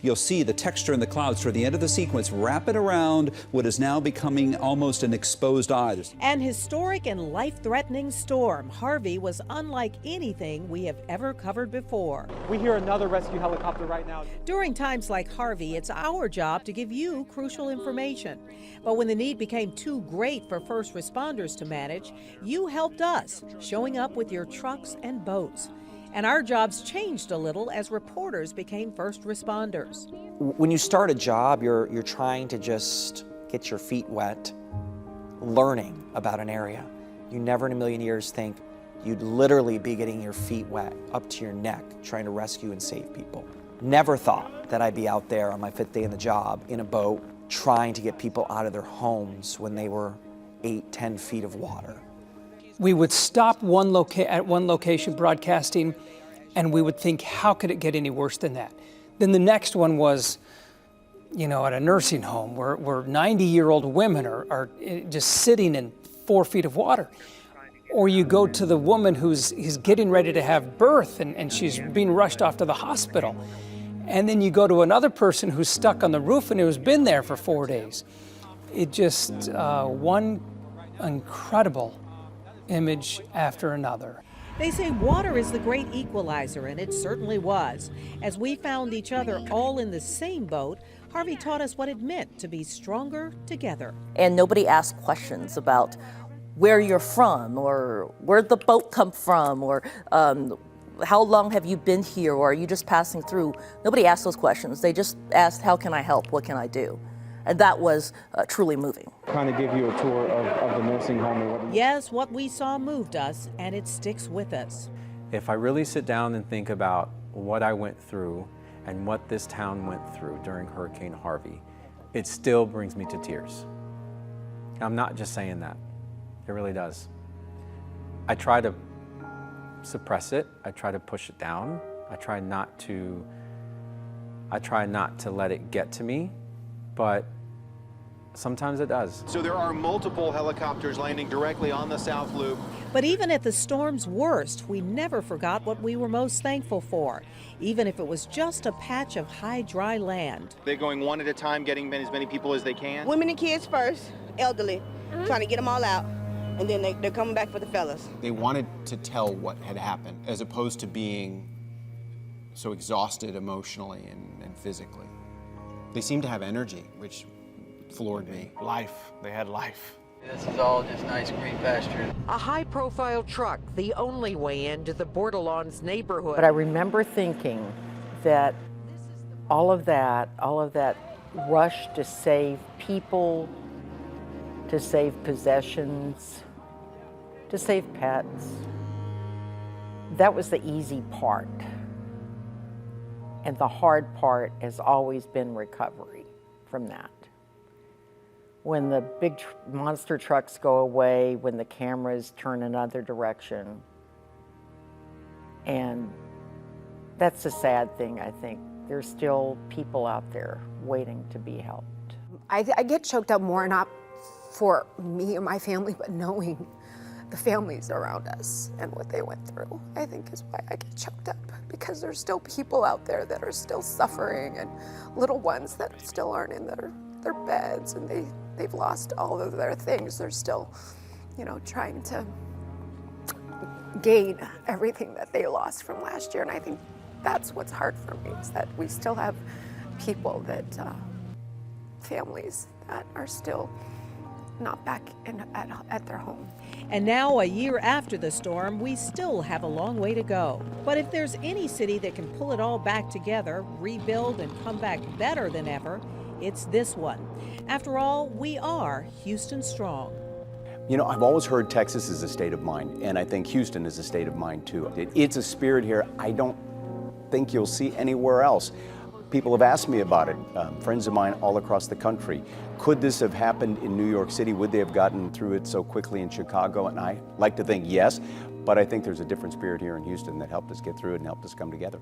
You'll see the texture in the clouds toward the end of the sequence wrap it around what is now becoming almost an exposed eye. An historic and life-threatening storm, Harvey was unlike anything we have ever covered before. We hear another rescue helicopter right now. During times like Harvey, it's our job to give you crucial information. But when the need became too great for first responders to manage, you helped us, showing up with your trucks and boats. And our jobs changed a little as reporters became first responders. When you start a job, you're trying to just get your feet wet, learning about an area. You never in a million years think you'd literally be getting your feet wet up to your neck trying to rescue and save people. Never thought that I'd be out there on my 5th day in the job in a boat trying to get people out of their homes when they were 8, 10 feet of water. We would stop at one location broadcasting, and we would think, how could it get any worse than that? Then the next one was, at a nursing home where 90-year-old women are just sitting in 4 feet of water. Or you go to the woman who's getting ready to have birth and she's being rushed off to the hospital. And then you go to another person who's stuck on the roof and who's been there for 4 days. It just, one incredible image after another. They say water is the great equalizer, and it certainly was. As we found each other all in the same boat, Harvey taught us what it meant to be stronger together. And nobody asked questions about where you're from, or where'd the boat come from, or how long have you been here, or are you just passing through? Nobody asked those questions. They just asked, how can I help? What can I do? And that was truly moving. Kind of give you a tour of the nursing home. Yes, what we saw moved us, and it sticks with us. If I really sit down and think about what I went through and what this town went through during Hurricane Harvey, it still brings me to tears. I'm not just saying that. It really does. I try to suppress it. I try to push it down. I try not to let it get to me, but sometimes it does. So there are multiple helicopters landing directly on the South Loop. But even at the storm's worst, we never forgot what we were most thankful for, even if it was just a patch of high, dry land. They're going one at a time, getting as many people as they can. Women and kids first, elderly, trying to get them all out, and then they're coming back for the fellas. They wanted to tell what had happened, as opposed to being so exhausted emotionally and physically. They seemed to have energy, which floored me. Life. They had life. This is all just nice green pasture. A high-profile truck, the only way into the Bordelons neighborhood. But I remember thinking that all of that rush to save people, to save possessions, to save pets, that was the easy part. And the hard part has always been recovery from that. When the big monster trucks go away, when the cameras turn another direction. And that's the sad thing, I think. There's still people out there waiting to be helped. I get choked up more, not for me or my family, but knowing the families around us and what they went through, I think is why I get choked up, because there's still people out there that are still suffering, and little ones that still aren't in their beds, and they've lost all of their things. They're still, trying to gain everything that they lost from last year. And I think that's what's hard for me, is that we still have people that, families that are still not back at their home. And now, a year after the storm, we still have a long way to go. But if there's any city that can pull it all back together, rebuild, and come back better than ever, it's this one. After all, we are Houston strong. I've always heard Texas is a state of mind, and I think Houston is a state of mind too. It's a spirit here I don't think you'll see anywhere else. People have asked me about it, friends of mine all across the country. Could this have happened in New York City? Would they have gotten through it so quickly in Chicago? And I like to think yes, but I think there's a different spirit here in Houston that helped us get through it and helped us come together.